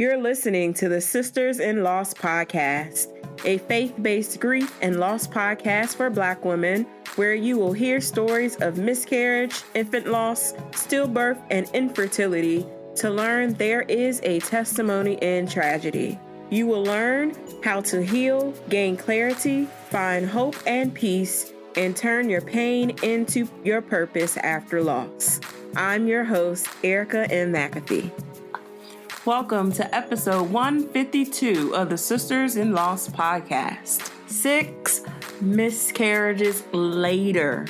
You're listening to the Sisters in Loss podcast, a faith-based grief and loss podcast for Black women, where you will hear stories of miscarriage, infant loss, stillbirth, and infertility to learn there is a testimony in tragedy. You will learn how to heal, gain clarity, find hope and peace, and turn your pain into your purpose after loss. I'm your host, Erica M. McAfee. Welcome to episode 152 of the Sisters in Loss podcast. 6 miscarriages later.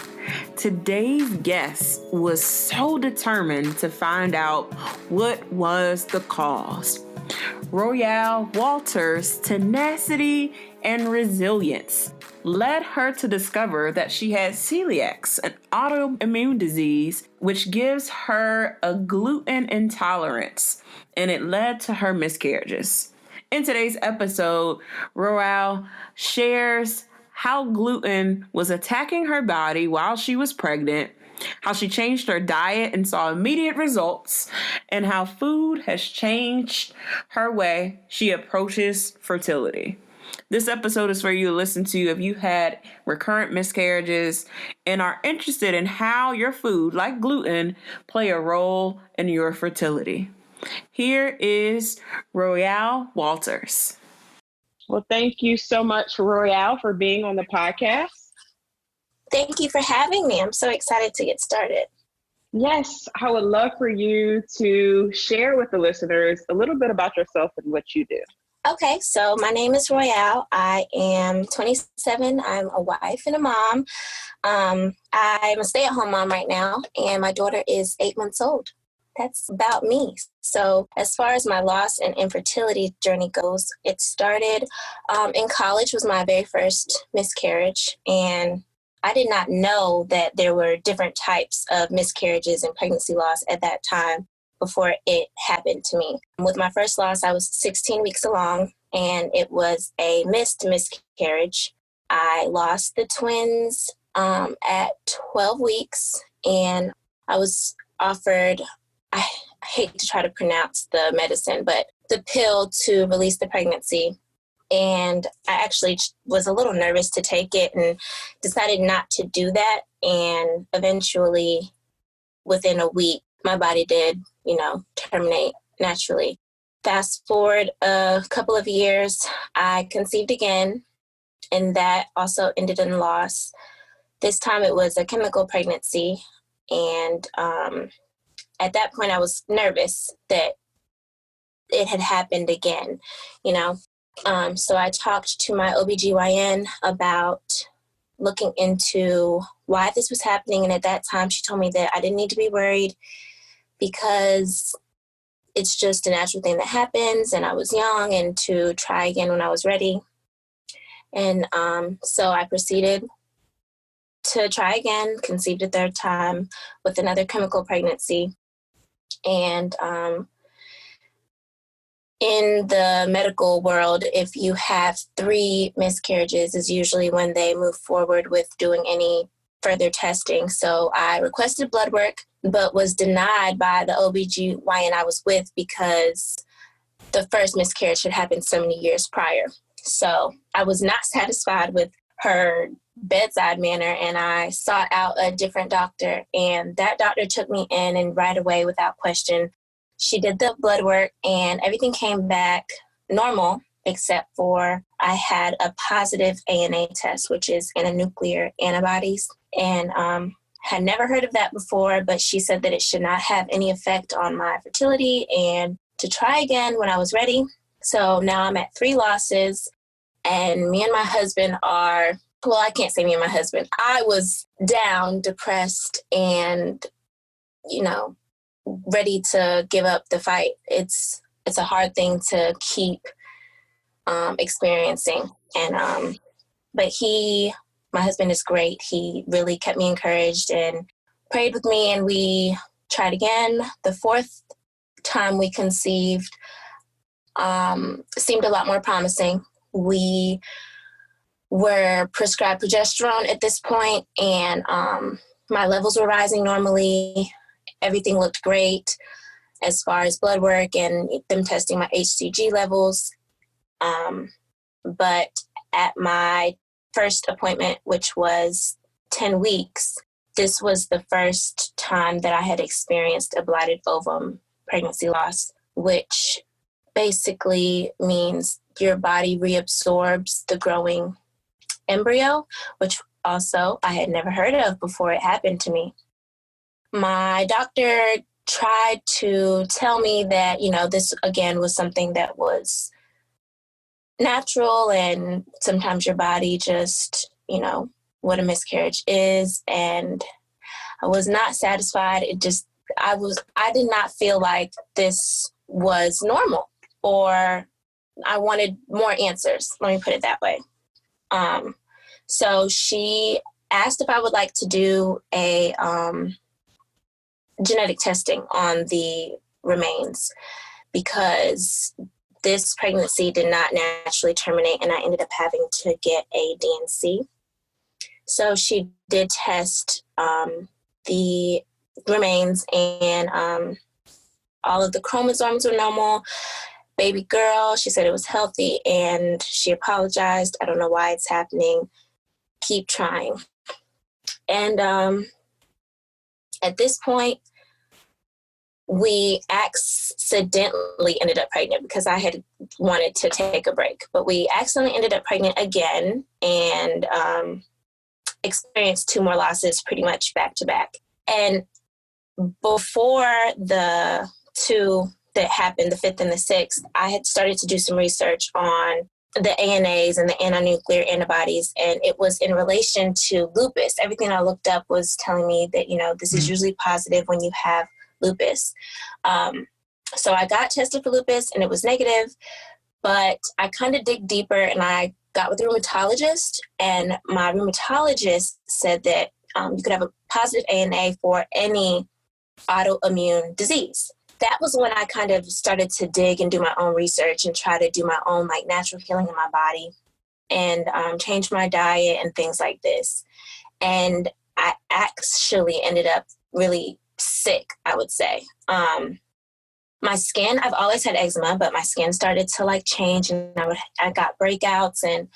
Today's guest was so determined to find out what was the cause. Royale Walters' tenacity and resilience led her to discover that she had celiac, an autoimmune disease, which gives her a gluten intolerance, and it led to her miscarriages. In today's episode, Royale shares how gluten was attacking her body while she was pregnant, how she changed her diet and saw immediate results, and how food has changed her way she approaches fertility. This episode is for you to listen to if you had recurrent miscarriages and are interested in how your food, like gluten, play a role in your fertility. Here is Royale Walters. Well, thank you so much, Royale, for being on the podcast. Thank you for having me. I'm so excited to get started. Yes, I would love for you to share with the listeners a little bit about yourself and what you do. Okay, so my name is Royale. I am 27. I'm a wife and a mom. I'm a stay-at-home mom right now, and my daughter is 8 months old. That's about me. So as far as my loss and infertility journey goes, it started in college was my very first miscarriage, and I did not know that there were different types of miscarriages and pregnancy loss at that time before it happened to me. With my first loss, I was 16 weeks along, and it was a missed miscarriage. I lost the twins at 12 weeks, and I was offered, I hate to try to pronounce the medicine, but the pill to release the pregnancy. And I actually was a little nervous to take it and decided not to do that. And eventually, within a week, my body did, terminate naturally. Fast forward a couple of years, I conceived again, and that also ended in loss. This time it was a chemical pregnancy, and at that point I was nervous that it had happened again, So I talked to my OBGYN about looking into why this was happening, and at that time she told me that I didn't need to be worried because it's just a natural thing that happens, and I was young, and to try again when I was ready. And so I proceeded to try again, conceived a third time with another chemical pregnancy. And in the medical world, if you have 3 miscarriages is usually when they move forward with doing any further testing. So I requested blood work, but was denied by the OBGYN I was with because the first miscarriage had happened so many years prior. So I was not satisfied with her bedside manner, and I sought out a different doctor, and that doctor took me in, and right away, without question, she did the blood work, and everything came back normal, except for I had a positive ANA test, which is antinuclear antibodies, and had never heard of that before, but she said that it should not have any effect on my fertility and to try again when I was ready. So now I'm at 3 losses, and me and my husband are, well, I can't say me and my husband. I was down, depressed, and, ready to give up the fight. It's a hard thing to keep experiencing. And but my husband is great. He really kept me encouraged and prayed with me, and we tried again. The 4th time we conceived seemed a lot more promising. We were prescribed progesterone at this point, and my levels were rising normally. Everything looked great. as far as blood work and them testing my HCG levels. But at my first appointment, which was 10 weeks, this was the first time that I had experienced a blighted ovum pregnancy loss, which basically means your body reabsorbs the growing embryo, which also I had never heard of before it happened to me. My doctor tried to tell me that, this again was something that was natural, and sometimes your body just, what a miscarriage is. And I was not satisfied. I did not feel like this was normal, or I wanted more answers. Let me put it that way. So she asked if I would like to do a genetic testing on the remains, because this pregnancy did not naturally terminate and I ended up having to get a DNC. So she did test the remains, and all of the chromosomes were normal. Baby girl, she said it was healthy, and she apologized. I don't know why it's happening. Keep trying. And at this point, we accidentally ended up pregnant, because I had wanted to take a break, but we accidentally ended up pregnant again, and experienced 2 more losses pretty much back to back. And before the 2 that happened, the 5th and the 6th, I had started to do some research on the ANAs and the anti-nuclear antibodies, and it was in relation to lupus. Everything I looked up was telling me that, this is usually positive when you have lupus. So I got tested for lupus, and it was negative, but I kind of dig deeper, and I got with a rheumatologist, and my rheumatologist said that you could have a positive ANA for any autoimmune disease. That was when I kind of started to dig and do my own research and try to do my own natural healing in my body, and change my diet and things like this. And I actually ended up really sick, I would say. My skin, I've always had eczema, but my skin started to change, and I got breakouts, and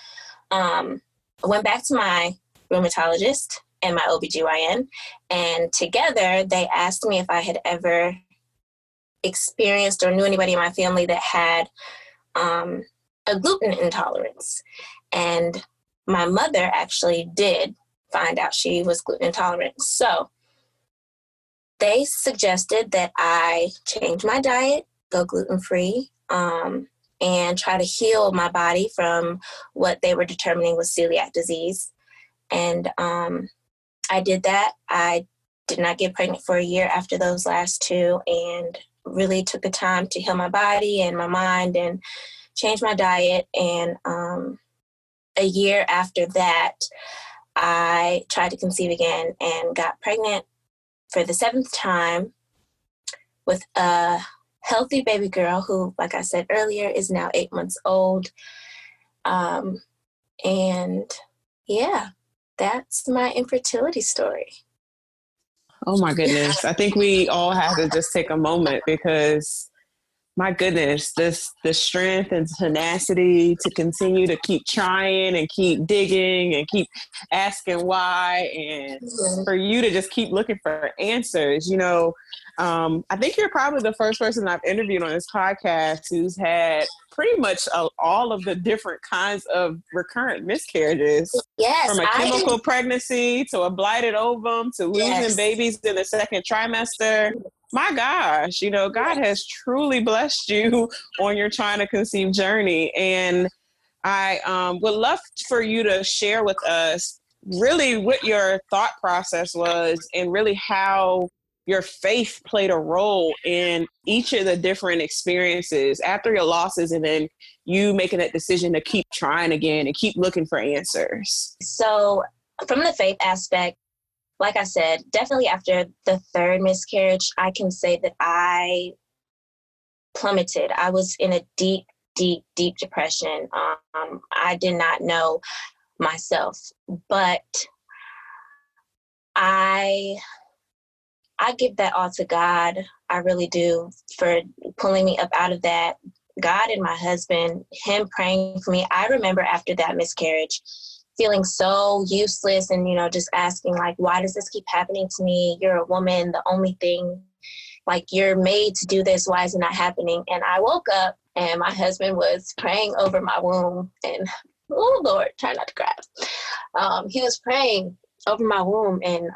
I went back to my rheumatologist and my OBGYN, and together they asked me if I had ever experienced or knew anybody in my family that had a gluten intolerance. And my mother actually did find out she was gluten intolerant. So they suggested that I change my diet, go gluten-free, and try to heal my body from what they were determining was celiac disease. And I did that. I did not get pregnant for a year after those last 2, and really took the time to heal my body and my mind and change my diet. And a year after that, I tried to conceive again and got pregnant for the 7th time with a healthy baby girl who, like I said earlier, is now 8 months old. And yeah, that's my infertility story. Oh my goodness. I think we all have to just take a moment, because my goodness, the strength and tenacity to continue to keep trying and keep digging and keep asking why, and for you to just keep looking for answers. I think you're probably the first person I've interviewed on this podcast who's had pretty much all of the different kinds of recurrent miscarriages. Yes, from a chemical pregnancy to a blighted ovum to losing babies in the 2nd trimester. My gosh, God has truly blessed you on your trying to conceive journey. And I would love for you to share with us really what your thought process was, and really how your faith played a role in each of the different experiences after your losses, and then you making that decision to keep trying again and keep looking for answers. So from the faith aspect, like I said, definitely after the 3rd miscarriage, I can say that I plummeted. I was in a deep, deep, deep depression. I did not know myself, but I I give that all to God. I really do, for pulling me up out of that. God and my husband, him praying for me. I remember after that miscarriage, feeling so useless and, just asking, like, why does this keep happening to me? You're a woman. The only thing, like, you're made to do this. Why is it not happening? And I woke up and my husband was praying over my womb. And, oh, Lord, try not to cry. He was praying over my womb. And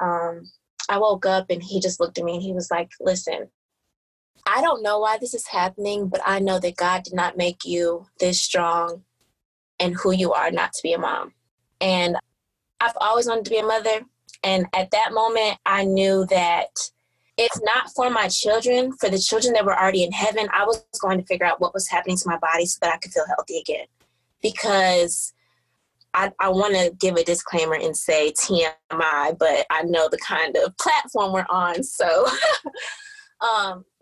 I woke up and he just looked at me and he was like, listen, I don't know why this is happening, but I know that God did not make you this strong and who you are not to be a mom. And I've always wanted to be a mother. And at that moment, I knew that if not for my children, for the children that were already in heaven, I was going to figure out what was happening to my body so that I could feel healthy again. Because I want to give a disclaimer and say TMI, but I know the kind of platform we're on. So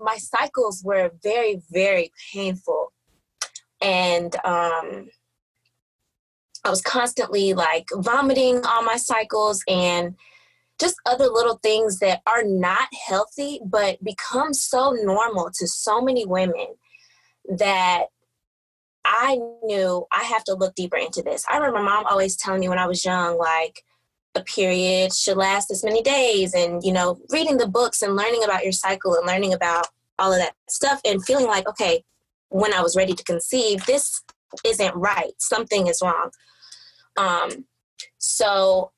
my cycles were very, very painful. And I was constantly like vomiting on my cycles and just other little things that are not healthy, but become so normal to so many women that I knew I have to look deeper into this. I remember my mom always telling me when I was young, like, a period should last this many days, and, reading the books and learning about your cycle and learning about all of that stuff and feeling like, okay, when I was ready to conceive, this isn't right. Something is wrong. So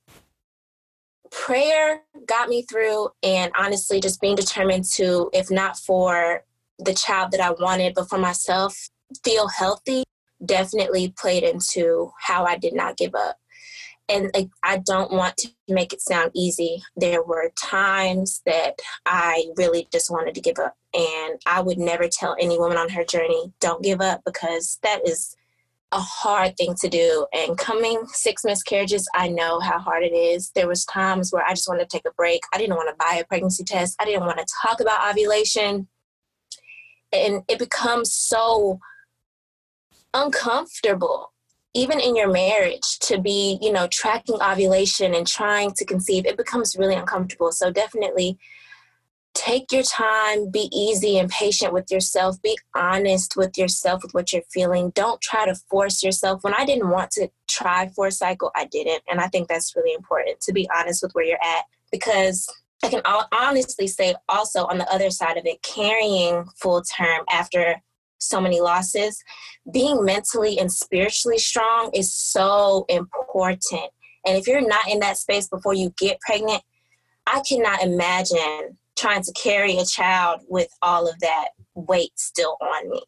prayer got me through, and honestly, just being determined to, if not for the child that I wanted, but for myself, feel healthy, definitely played into how I did not give up. And I don't want to make it sound easy. There were times that I really just wanted to give up. And I would never tell any woman on her journey, don't give up, because that is a hard thing to do. And coming 6 miscarriages, I know how hard it is. There was times where I just wanted to take a break. I didn't want to buy a pregnancy test. I didn't want to talk about ovulation. And it becomes so uncomfortable, even in your marriage, to be, tracking ovulation and trying to conceive. It becomes really uncomfortable. So definitely take your time, be easy and patient with yourself, be honest with yourself with what you're feeling. Don't try to force yourself. When I didn't want to try for a cycle, I didn't. And I think that's really important, to be honest with where you're at, because I can honestly say also on the other side of it, carrying full term after so many losses, being mentally and spiritually strong is so important. And if you're not in that space before you get pregnant, I cannot imagine trying to carry a child with all of that weight still on me.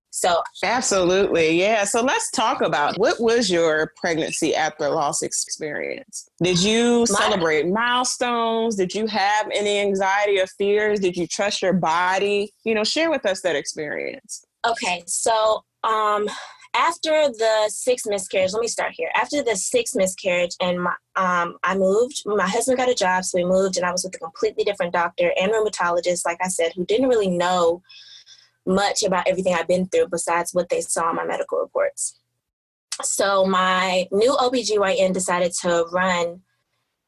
So absolutely. Yeah. So let's talk about, what was your pregnancy after loss experience? Did you celebrate milestones? Did you have any anxiety or fears? Did you trust your body? Share with us that experience. Okay. So after the 6th miscarriage, let me start here. After the 6th miscarriage, and I moved, my husband got a job, so we moved, and I was with a completely different doctor and rheumatologist, like I said, who didn't really know much about everything I've been through besides what they saw in my medical reports. So my new OBGYN decided to run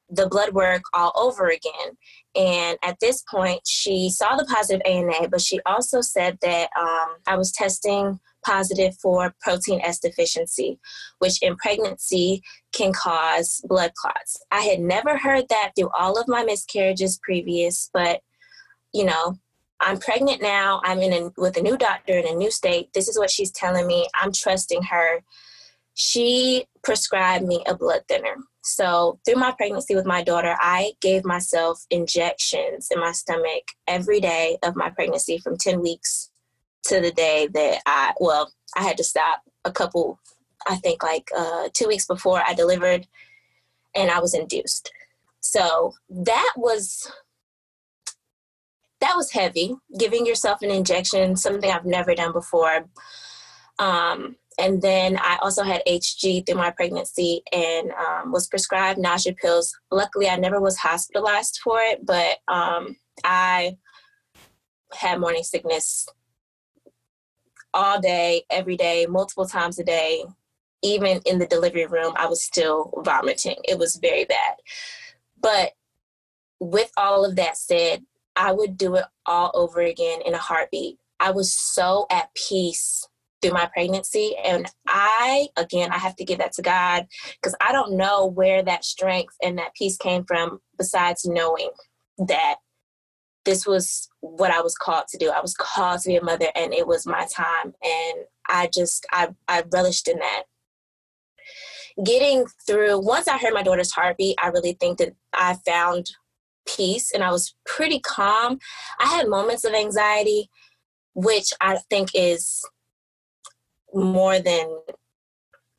the blood work all over again. And at this point, she saw the positive ANA, but she also said that I was testing positive for protein S deficiency, which in pregnancy can cause blood clots. I had never heard that through all of my miscarriages previous, but, I'm pregnant now. I'm with a new doctor in a new state. This is what she's telling me. I'm trusting her. She prescribed me a blood thinner. So through my pregnancy with my daughter, I gave myself injections in my stomach every day of my pregnancy from 10 weeks to the day that I had to stop a couple, I think 2 weeks before I delivered, and I was induced. So that was heavy, giving yourself an injection, something I've never done before. And then I also had HG through my pregnancy and was prescribed nausea pills. Luckily, I never was hospitalized for it, but I had morning sickness all day, every day, multiple times a day. Even in the delivery room, I was still vomiting. It was very bad. But with all of that said, I would do it all over again in a heartbeat. I was so at peace through my pregnancy. And I have to give that to God, because I don't know where that strength and that peace came from besides knowing that this was what I was called to do. I was called to be a mother, and it was my time. And I relished in that. Getting through, once I heard my daughter's heartbeat, I really think that I found peace and I was pretty calm. I had moments of anxiety, which I think is more than,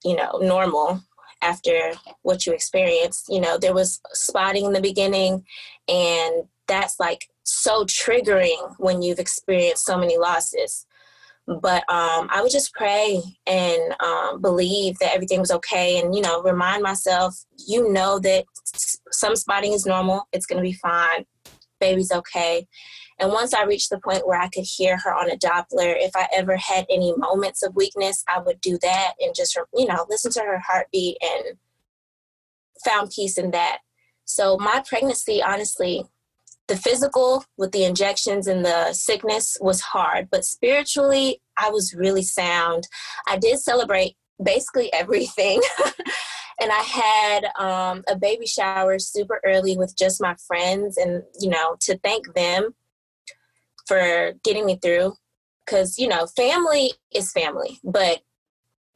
normal after what you experienced. There was spotting in the beginning, and that's like so triggering when you've experienced so many losses. But I would just pray and believe that everything was okay, and, remind myself, that some spotting is normal. It's going to be fine. Baby's okay. And once I reached the point where I could hear her on a Doppler, if I ever had any moments of weakness, I would do that and just, listen to her heartbeat, and found peace in that. So my pregnancy, honestly, the physical with the injections and the sickness was hard, but spiritually, I was really sound. I did celebrate basically everything. And I had a baby shower super early with just my friends, and, to thank them for getting me through. Because, family is family, but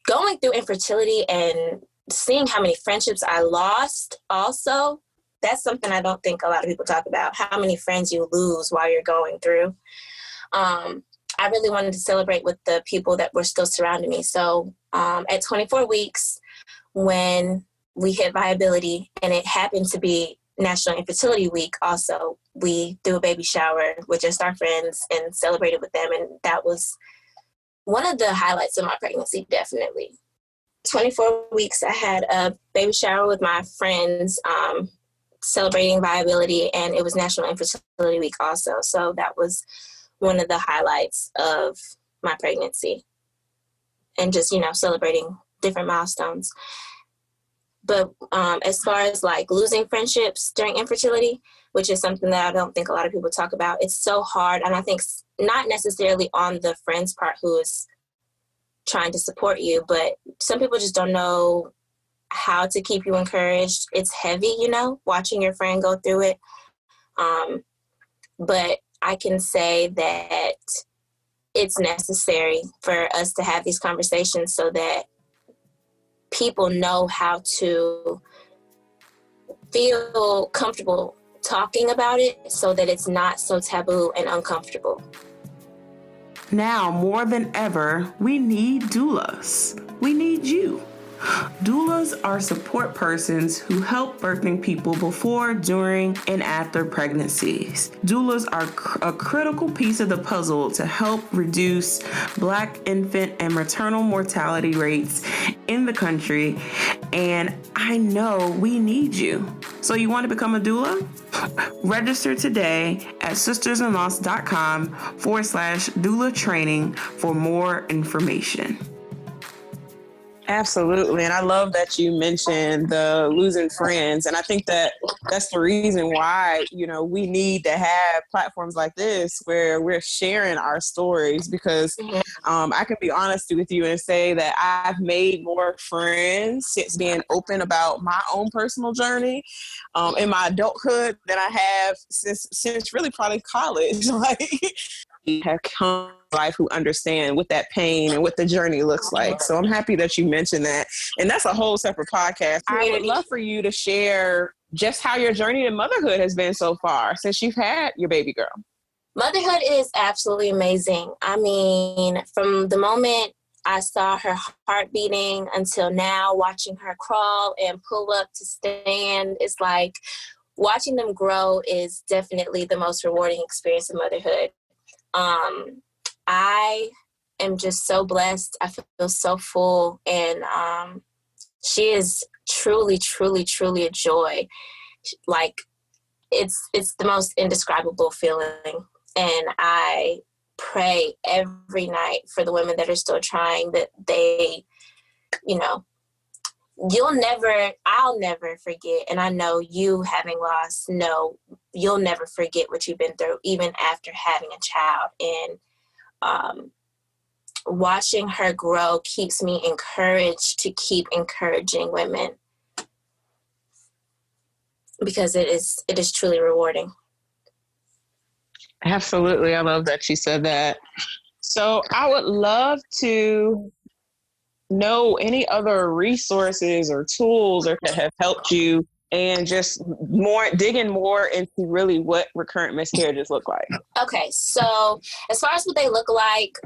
going through infertility and seeing how many friendships I lost also, that's something I don't think a lot of people talk about, how many friends you lose while you're going through. I really wanted to celebrate with the people that were still surrounding me. So at 24 weeks, when we hit viability, and it happened to be National Infertility Week also, we threw a baby shower with just our friends and celebrated with them. And that was one of the highlights of my pregnancy, definitely. 24 weeks, I had a baby shower with my friends, celebrating viability, and it was National Infertility Week also. So that was one of the highlights of my pregnancy, and just, celebrating different milestones. But as far as like losing friendships during infertility, which is something that I don't think a lot of people talk about, it's so hard. And I think not necessarily on the friend's part who is trying to support you, but some people just don't know how to keep you encouraged. It's heavy, watching your friend go through it. But I can say that it's necessary for us to have these conversations so that people know how to feel comfortable talking about it, so that it's not so taboo and uncomfortable. Now, more than ever, we need doulas. We need you. Doulas are support persons who help birthing people before, during, and after pregnancies. Doulas are a critical piece of the puzzle to help reduce Black infant and maternal mortality rates in the country, and I know we need you. So you want to become a doula? Register today at sistersinloss.com/doula training for more information. Absolutely. And I love that you mentioned the losing friends. And I think that that's the reason why, we need to have platforms like this where we're sharing our stories, because I can be honest with you and say that I've made more friends since being open about my own personal journey in my adulthood than I have since really probably college. Like, have come to life who understand what that pain and what the journey looks like. So I'm happy that you mentioned that. And that's a whole separate podcast. I would love for you to share just how your journey to motherhood has been so far since you've had your baby girl. Motherhood is absolutely amazing. I mean, from the moment I saw her heart beating until now, watching her crawl and pull up to stand, it's like watching them grow is definitely the most rewarding experience of motherhood. I am just so blessed. I feel so full, and she is truly, truly, truly a joy. Like, it's the most indescribable feeling. And I pray every night for the women that are still trying, that they, I'll never forget. And I know you having lost, no, you'll never forget what you've been through, even after having a child. And watching her grow keeps me encouraged to keep encouraging women, because it is truly rewarding. Absolutely. I love that you said that. So I would love to know any other resources or tools that have helped you, and just digging more into really what recurrent miscarriages look like. Okay, so as far as what they look like,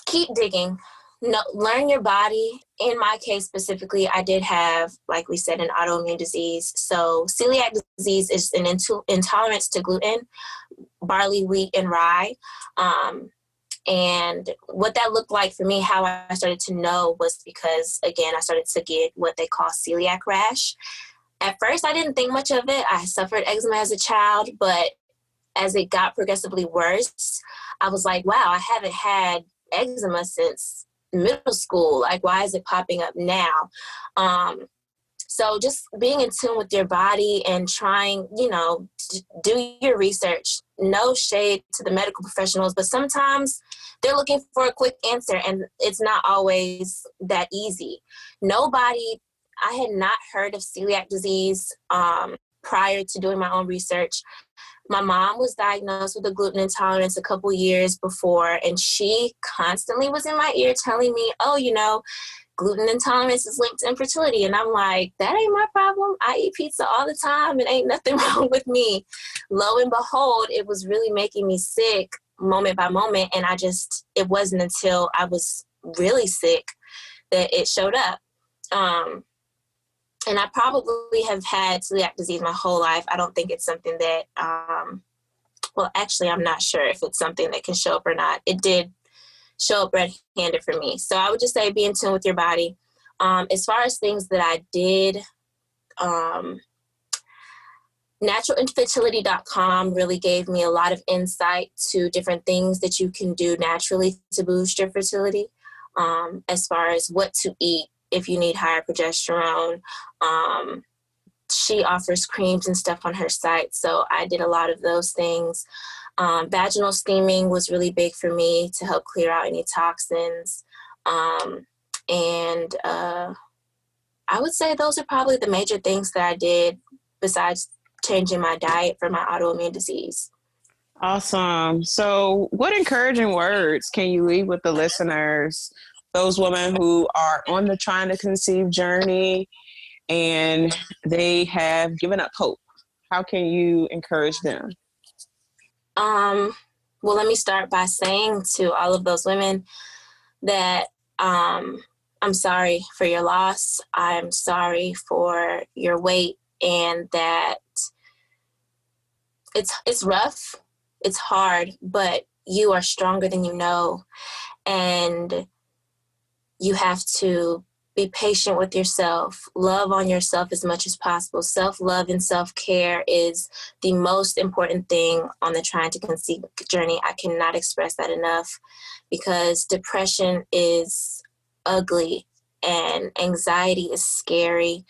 keep digging. No, learn your body. In my case specifically, I did have, like we said, an autoimmune disease. So celiac disease is an intolerance to gluten, barley, wheat, and rye. And what that looked like for me, how I started to know, was because, again, I started to get what they call celiac rash. At first, I didn't think much of it. I suffered eczema as a child, but as it got progressively worse, I was like, wow, I haven't had eczema since middle school. Like, why is it popping up now? So just being in tune with your body and trying, do your research. No shade to the medical professionals, but sometimes they're looking for a quick answer, and it's not always that easy. I had not heard of celiac disease prior to doing my own research. My mom was diagnosed with a gluten intolerance a couple years before, and she constantly was in my ear telling me, gluten intolerance is linked to infertility. And I'm like, that ain't my problem. I eat pizza all the time and ain't nothing wrong with me. Lo and behold, it was really making me sick moment by moment. And it wasn't until I was really sick that it showed up. And I probably have had celiac disease my whole life. I don't think it's something that, actually, I'm not sure if it's something that can show up or not. It did show up red-handed for me. So I would just say be in tune with your body. As far as things that I did, naturalinfertility.com really gave me a lot of insight to different things that you can do naturally to boost your fertility, as far as what to eat if you need higher progesterone. She offers creams and stuff on her site, so I did a lot of those things. Vaginal steaming was really big for me to help clear out any toxins. And I would say those are probably the major things that I did, besides changing my diet for my autoimmune disease. Awesome. So what encouraging words can you leave with the listeners, those women who are on the trying to conceive journey and they have given up hope? How can you encourage them? Well, let me start by saying to all of those women that I'm sorry for your loss. I'm sorry for your weight, and that it's rough, it's hard, but you are stronger than you know, and you have to be patient with yourself. Love on yourself as much as possible. Self-love and self-care is the most important thing on the trying to conceive journey. I cannot express that enough, because depression is ugly and anxiety is scary,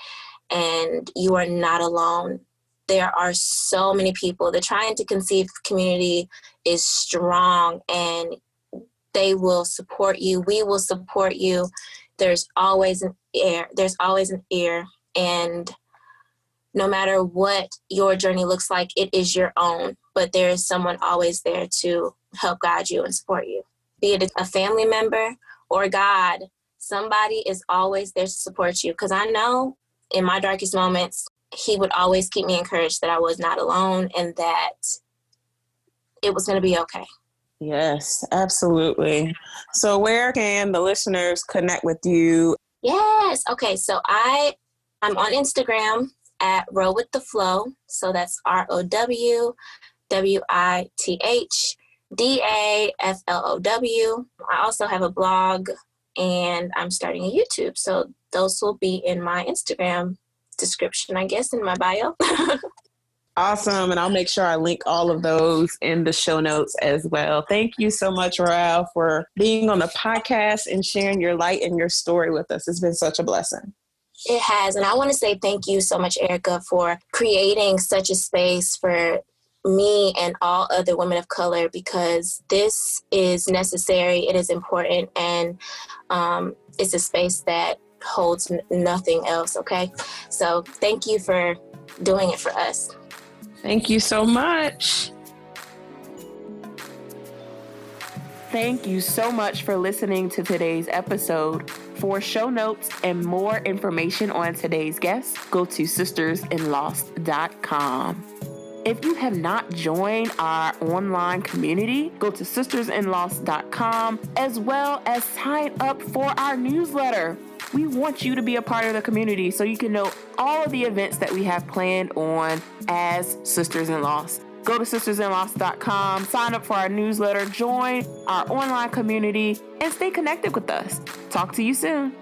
and you are not alone. There are so many people. The trying to conceive community is strong, and they will support you. We will support you. There's always an ear. And no matter what your journey looks like, it is your own. But there is someone always there to help guide you and support you. Be it a family member or God, somebody is always there to support you. Because I know in my darkest moments, he would always keep me encouraged that I was not alone and that it was going to be okay. Yes, absolutely. So where can the listeners connect with you? Yes. Okay. So I'm on Instagram at Row with the Flow. So that's ROWWITHDAFLOW. I also have a blog, and I'm starting a YouTube. So those will be in my Instagram description, I guess, in my bio. Awesome. And I'll make sure I link all of those in the show notes as well. Thank you so much, Royale, for being on the podcast and sharing your light and your story with us. It's been such a blessing. It has. And I want to say thank you so much, Erica, for creating such a space for me and all other women of color, because this is necessary. It is important. And it's a space that holds nothing else. Okay. So thank you for doing it for us. Thank you so much. Thank you so much for listening to today's episode. For show notes and more information on today's guest, go to sistersinlost.com. If you have not joined our online community, go to sistersinlost.com, as well as sign up for our newsletter. We want you to be a part of the community so you can know all of the events that we have planned on as Sisters in Lost. Go to sistersinlost.com, sign up for our newsletter, join our online community, and stay connected with us. Talk to you soon.